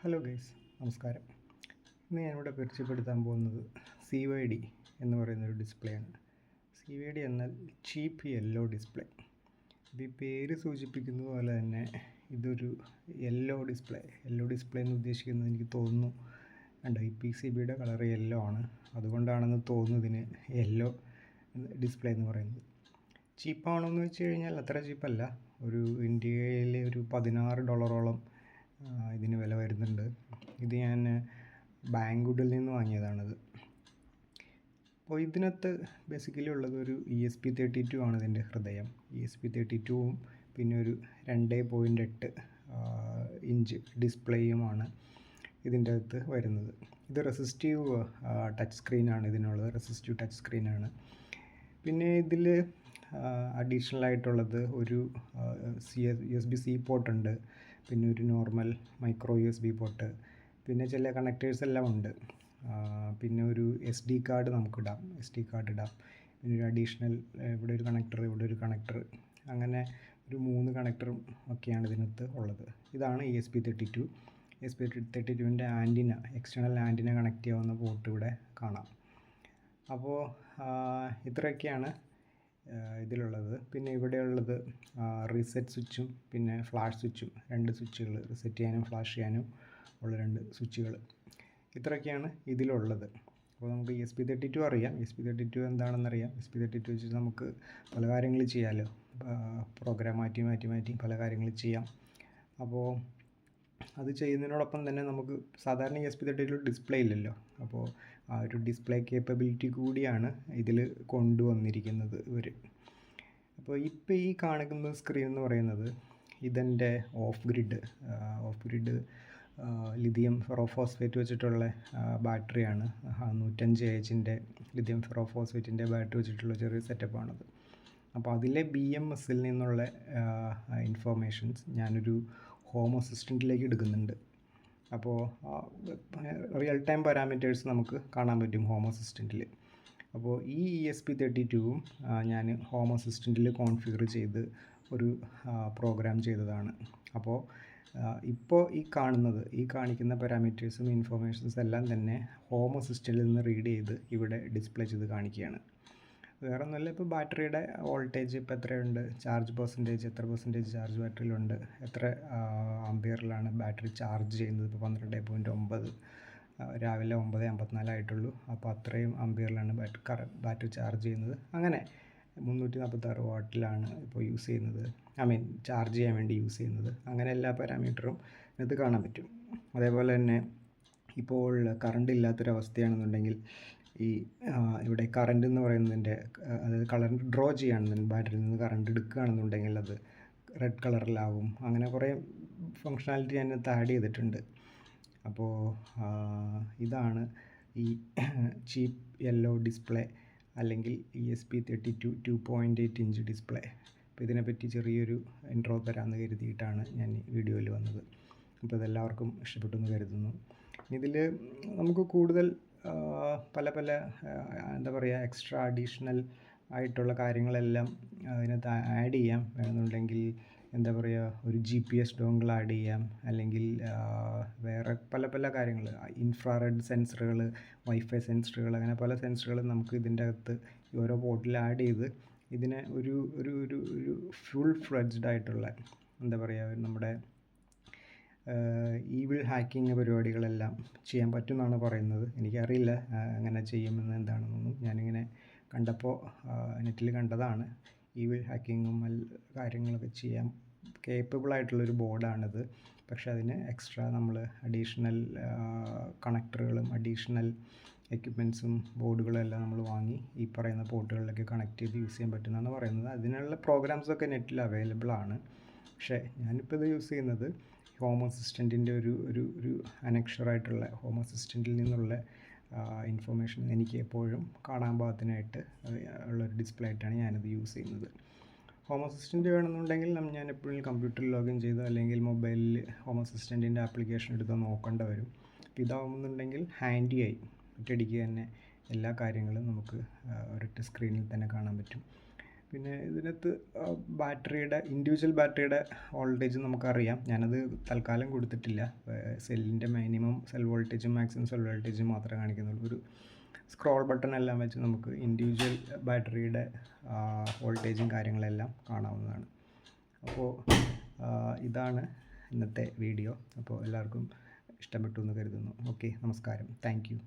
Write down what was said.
Hello guys, നമസ്കാരം. ഇന്ന് ഞാനിവിടെ പരിചയപ്പെടുത്താൻ പോകുന്നത് CYD എന്ന് പറയുന്നൊരു ഡിസ്പ്ലേ ആണ്. CYD എന്നാൽ ചീപ്പ് യെല്ലോ ഡിസ്പ്ലേ. അപ്പോൾ ഈ പേര് സൂചിപ്പിക്കുന്നത് പോലെ തന്നെ ഇതൊരു യെല്ലോ ഡിസ്പ്ലേ എന്ന് ഉദ്ദേശിക്കുന്നത് എനിക്ക് തോന്നുന്നു കണ്ടോ, ഈ PCBയുടെ കളർ യെല്ലോ ആണ്. അതുകൊണ്ടാണെന്ന് തോന്നുന്നു ഇതിന് യെല്ലോ ഡിസ്പ്ലേ എന്ന് പറയുന്നത്. ചീപ്പാണോ എന്ന് വെച്ച് കഴിഞ്ഞാൽ അത്ര ചീപ്പല്ല. ഒരു ഇന്ത്യയിലെ ഒരു $16 ഇതിന് വില വരുന്നുണ്ട്. ഇത് ഞാൻ ബാങ്കുഡിൽ നിന്ന് വാങ്ങിയതാണിത്. അപ്പോൾ ഇതിനകത്ത് ബേസിക്കലി ഉള്ളത് ഒരു ESP32 ആണ് ഇതിൻ്റെ ഹൃദയം. ESP32വും പിന്നെ ഒരു 2.8 ഇഞ്ച് ഡിസ്പ്ലേയുമാണ് ഇതിൻ്റെ അകത്ത് വരുന്നത്. ഇത് റെസിസ്റ്റീവ് ടച്ച് സ്ക്രീനാണ് ഇതിനുള്ളത്, റെസിസ്റ്റീവ് ടച്ച് സ്ക്രീനാണ്. പിന്നെ ഇതിൽ അഡീഷണൽ ആയിട്ടുള്ളത് ഒരു USB-C പോർട്ടുണ്ട്, പിന്നെ ഒരു നോർമൽ മൈക്രോ USB പോർട്ട്, പിന്നെ ചില കണക്റ്റേഴ്സ് എല്ലാം ഉണ്ട്. പിന്നെ ഒരു SD കാർഡ് നമുക്കിടാം, SD കാർഡ് ഇടാം. പിന്നെ ഒരു അഡീഷണൽ ഇവിടെ ഒരു കണക്ടർ, ഇവിടെ ഒരു കണക്ടർ, അങ്ങനെ ഒരു 3 കണക്ടറും ഒക്കെയാണ് ഇതിനകത്ത് ഉള്ളത്. ഇതാണ് ESP32. ESP32ൻ്റെ ആൻറ്റിന, എക്സ്റ്റേണൽ ആൻറ്റിന കണക്ട് ചെയ്യാവുന്ന പോർട്ട് ഇവിടെ കാണാം. അപ്പോൾ ഇത്രയൊക്കെയാണ് ഇതിലുള്ളത്. പിന്നെ ഇവിടെയുള്ളത് റീസെറ്റ് സ്വിച്ചും പിന്നെ ഫ്ലാഷ് സ്വിച്ചും, 2 സ്വിച്ചുകൾ, റിസെറ്റ് ചെയ്യാനും ഫ്ലാഷ് ചെയ്യാനും ഉള്ള 2 സ്വിച്ചുകൾ. ഇത്രയൊക്കെയാണ് ഇതിലുള്ളത്. അപ്പോൾ നമുക്ക് ESP32 അറിയാം, ESP32 എന്താണെന്നറിയാം. ESP32 വെച്ച് നമുക്ക് പല കാര്യങ്ങൾ ചെയ്യാമല്ലോ, പ്രോഗ്രാം മാറ്റി പല കാര്യങ്ങൾ ചെയ്യാം. അപ്പോൾ അത് ചെയ്യുന്നതിനോടൊപ്പം തന്നെ നമുക്ക് സാധാരണ ESP32 ഡിസ്പ്ലേ ഇല്ലല്ലോ, അപ്പോൾ ആ ഒരു ഡിസ്പ്ലേ കേപ്പബിലിറ്റി കൂടിയാണ് ഇതിൽ കൊണ്ടുവന്നിരിക്കുന്നത് ഇവർ. അപ്പോൾ ഇപ്പോൾ ഈ കാണിക്കുന്ന സ്ക്രീൻ എന്ന് പറയുന്നത് ഇതെൻ്റെ ഓഫ് ഗ്രിഡ് ലിഥിയം ഫെറോഫോസ്ഫേറ്റ് വെച്ചിട്ടുള്ള ബാറ്ററിയാണ്. 105Ah ലിഥിയം ഫെറോഫോസ്ഫേറ്റിൻ്റെ ബാറ്ററി വെച്ചിട്ടുള്ള ചെറിയ സെറ്റപ്പാണത്. അപ്പോൾ അതിലെ BMSൽ നിന്നുള്ള ഇൻഫോർമേഷൻസ് ഞാനൊരു ഹോം അസിസ്റ്റൻറ്റിലേക്ക് എടുക്കുന്നുണ്ട്. അപ്പോൾ റിയൽ ടൈം പാരാമീറ്റേഴ്സ് നമുക്ക് കാണാൻ പറ്റും ഹോം അസിസ്റ്റൻറ്റിൽ. അപ്പോൾ ഈ ESP32വും ഞാൻ ഹോം അസിസ്റ്റൻറ്റിൽ കോൺഫിഗർ ചെയ്ത് ഒരു പ്രോഗ്രാം ചെയ്തതാണ്. അപ്പോൾ ഇപ്പോൾ ഈ കാണിക്കുന്ന പാരാമീറ്റേഴ്സും ഇൻഫോർമേഷൻസ് എല്ലാം തന്നെ ഹോം അസിസ്റ്റൻറ്റിൽ നിന്ന് റീഡ് ചെയ്ത് ഇവിടെ ഡിസ്പ്ലേ ചെയ്ത് കാണിക്കുകയാണ്. വേറെ ഒന്നുമില്ല, ഇപ്പോൾ ബാറ്ററിയുടെ വോൾട്ടേജ് ഇപ്പോൾ എത്രയുണ്ട്, ചാർജ് പെർസെൻറ്റേജ്, എത്ര പെർസെൻറ്റേജ് ചാർജ് ബാറ്ററിയിലുണ്ട്, എത്ര ആംപിയറിലാണ് ബാറ്ററി ചാർജ് ചെയ്യുന്നത്, ഇപ്പോൾ 12.9, രാവിലെ 9:54 ആയിട്ടുള്ളൂ. അപ്പോൾ അത്രയും ആംപിയറിലാണ് ബാറ്ററി ചാർജ് ചെയ്യുന്നത്. അങ്ങനെ 346 വാട്ടിലാണ് ഇപ്പോൾ യൂസ് ചെയ്യുന്നത്, ചാർജ് ചെയ്യാൻ വേണ്ടി യൂസ് ചെയ്യുന്നത്. അങ്ങനെ എല്ലാ പാരാമീറ്ററും ഇതിനകത്ത് കാണാൻ പറ്റും. അതേപോലെ തന്നെ ഇപ്പോൾ കറണ്ട് ഇല്ലാത്തൊരവസ്ഥയാണെന്നുണ്ടെങ്കിൽ ഈ ഇവിടെ കറണ്ട് എന്ന് പറയുന്നതിൻ്റെ, അതായത് കറണ്ട് ഡ്രോ ചെയ്യുകയാണെന്നുണ്ടെങ്കിൽ ബാറ്ററിയിൽ നിന്ന് കറണ്ട് എടുക്കുകയാണെന്നുണ്ടെങ്കിൽ അത് റെഡ് കളറിലാവും. അങ്ങനെ കുറേ ഫങ്ഷണാലിറ്റി അതിനകത്ത് ആഡ് ചെയ്തിട്ടുണ്ട്. അപ്പോൾ ഇതാണ് ഈ ചീപ്പ് യെല്ലോ ഡിസ്പ്ലേ അല്ലെങ്കിൽ ESP32 2.8 ഇഞ്ച് ഡിസ്പ്ലേ. അപ്പോൾ ഇതിനെപ്പറ്റി ചെറിയൊരു ഇൻട്രോ തരാമെന്ന് കരുതിയിട്ടാണ് ഞാൻ ഈ വീഡിയോയിൽ വന്നത്. അപ്പോൾ ഇതെല്ലാവർക്കും ഇഷ്ടപ്പെട്ടു എന്ന് കരുതുന്നു. ഇതിൽ നമുക്ക് കൂടുതൽ പല എന്താ പറയുക, എക്സ്ട്രാ അഡീഷണൽ ആയിട്ടുള്ള കാര്യങ്ങളെല്ലാം അതിനകത്ത് ആഡ് ചെയ്യാം. വേണമെന്നുണ്ടെങ്കിൽ എന്താ പറയുക, ഒരു GPS ഡോങ്കിൾ ആഡ് ചെയ്യാം, അല്ലെങ്കിൽ വേറെ പല കാര്യങ്ങൾ, ഇൻഫ്രാറെഡ് സെൻസറുകൾ, വൈഫൈ സെൻസറുകൾ, അങ്ങനെ പല സെൻസറുകളും നമുക്ക് ഇതിൻ്റെ അകത്ത് ഈ ഓരോ പോർട്ടിൽ ആഡ് ചെയ്ത് ഇതിനെ ഒരു ഒരു ഒരു ഒരു ഫുൾ ഫ്ലെഡ്ജ്ഡ് ആയിട്ടുള്ള, എന്താ പറയുക, നമ്മുടെ ഈവിൾ ഹാക്കിങ് പരിപാടികളെല്ലാം ചെയ്യാൻ പറ്റുമെന്നാണ് പറയുന്നത്. എനിക്കറിയില്ല അങ്ങനെ ചെയ്യുമെന്ന് എന്താണെന്നൊന്നും. ഞാനിങ്ങനെ കണ്ടപ്പോൾ നെറ്റിൽ കണ്ടതാണ്. ഈവിൾ ഹാക്കിങ്ങും കാര്യങ്ങളൊക്കെ ചെയ്യാൻ കേപ്പബിൾ ആയിട്ടുള്ളൊരു ബോർഡാണിത്. പക്ഷേ അതിന് എക്സ്ട്രാ നമ്മൾ അഡീഷണൽ കണക്ടറുകളും അഡീഷണൽ എക്യുപ്മെൻറ്റ്സും ബോർഡുകളും എല്ലാം നമ്മൾ വാങ്ങി ഈ പറയുന്ന പോർട്ടുകളിലൊക്കെ കണക്ട് ചെയ്ത് യൂസ് ചെയ്യാൻ പറ്റുമെന്നാണ് പറയുന്നത്. അതിനുള്ള പ്രോഗ്രാംസൊക്കെ നെറ്റിൽ അവൈലബിൾ ആണ്. പക്ഷേ ഞാനിപ്പോൾ ഇത് യൂസ് ചെയ്യുന്നത് ഹോം അസിസ്റ്റൻറ്റിൻ്റെ ഒരു അനക്ഷറായിട്ടുള്ള ഹോം അസിസ്റ്റൻറ്റിൽ നിന്നുള്ള ഇൻഫർമേഷൻ എനിക്ക് എപ്പോഴും കാണാൻ പാകത്തിനായിട്ട് ഉള്ളൊരു ഡിസ്പ്ലേ ആയിട്ടാണ് ഞാനിത് യൂസ് ചെയ്യുന്നത്. ഹോം അസിസ്റ്റൻറ്റ് വേണമെന്നുണ്ടെങ്കിൽ ഞാൻ എപ്പോഴും കമ്പ്യൂട്ടറിൽ ലോഗിൻ ചെയ്ത് അല്ലെങ്കിൽ മൊബൈലിൽ ഹോം അസിസ്റ്റൻറ്റിൻ്റെ ആപ്ലിക്കേഷൻ എടുത്ത് നോക്കേണ്ട വരും. അപ്പോൾ ഇതാവുന്നുണ്ടെങ്കിൽ ഹാൻഡിയായി ഒറ്റയടിക്ക് തന്നെ എല്ലാ കാര്യങ്ങളും നമുക്ക് ഒരൊറ്റ സ്ക്രീനിൽ തന്നെ കാണാൻ പറ്റും. പിന്നെ ഇതിനകത്ത് ബാറ്ററിയുടെ ഇൻഡിവിജ്വൽ ബാറ്ററിയുടെ വോൾട്ടേജ് നമുക്കറിയാം. ഞാനത് തൽക്കാലം കൊടുത്തിട്ടില്ല. സെല്ലിൻ്റെ മിനിമം സെൽ വോൾട്ടേജും മാക്സിമം സെൽ വോൾട്ടേജും മാത്രമേ കാണിക്കുന്നുള്ളൂ. ഒരു സ്ക്രോൾ ബട്ടൺ എല്ലാം വെച്ച് നമുക്ക് ഇൻഡിവിജ്വൽ ബാറ്ററിയുടെ വോൾട്ടേജും കാര്യങ്ങളെല്ലാം കാണാവുന്നതാണ്. അപ്പോൾ ഇതാണ് ഇന്നത്തെ വീഡിയോ. അപ്പോൾ എല്ലാവർക്കും ഇഷ്ടപ്പെട്ടു എന്ന് കരുതുന്നു. ഓക്കെ, നമസ്കാരം. Thank you.